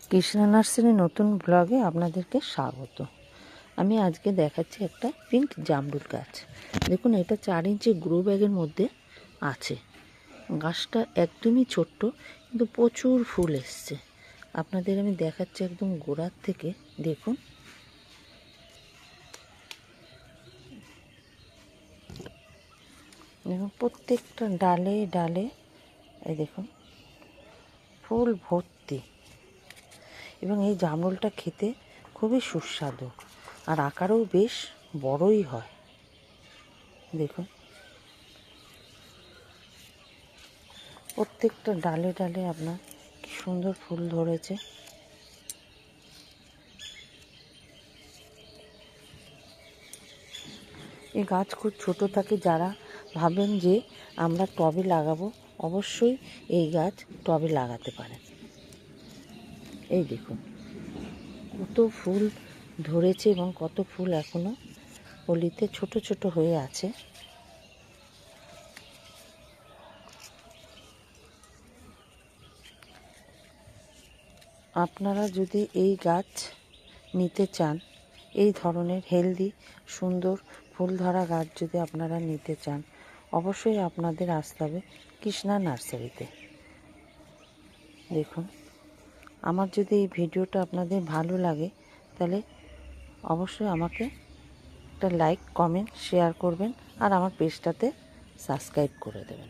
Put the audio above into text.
Krishna nursery নতুন ব্লগে আপনাদেরকে স্বাগত। আমি আজকে দেখাচ্ছি একটা পিঙ্ক জামরুল গাছ। দেখুন, এটা 4 ইঞ্চি গ্রো ব্যাগের মধ্যে আছে। গাছটা একদমই ছোট্ট, কিন্তু প্রচুর ফুল এসছে। আপনাদের আমি দেখাচ্ছি একদম গোড়ার থেকে। দেখুন, দেখুন প্রত্যেকটা ডালে ডালে এই দেখুন ফুল ভর্তি। এবং এই জামরুলটা খেতে খুবই সুস্বাদু, আর আকারেও বেশ বড়ই হয়। দেখুন, প্রত্যেকটা ডালে ডালে আপনার কি সুন্দর ফুল ধরেছে। এই গাছ খুব ছোট থাকে। যারা ভাবেন যে আমরা টবে লাগাবো, অবশ্যই এই গাছ টবে লাগাতে পারেন। এই দেখুন কত ফুল ধরেছে এবং কত ফুল এখনো কলিতে ছোট ছোট হয়ে আছে। আপনারা যদি এই গাছ নিতে চান, এই ধরনের হেলদি সুন্দর ফুল ধরা গাছ যদি আপনারা নিতে চান, অবশ্যই আপনাদের আসতে হবে কৃষ্ণা নার্সারিতে। দেখুন, আমার যদি এই ভিডিওটা আপনাদের ভালো লাগে, তাহলে অবশ্যই আমাকে একটা লাইক, কমেন্ট, শেয়ার করবেন, আর আমার পেজটাতে সাবস্ক্রাইব করে দেবেন।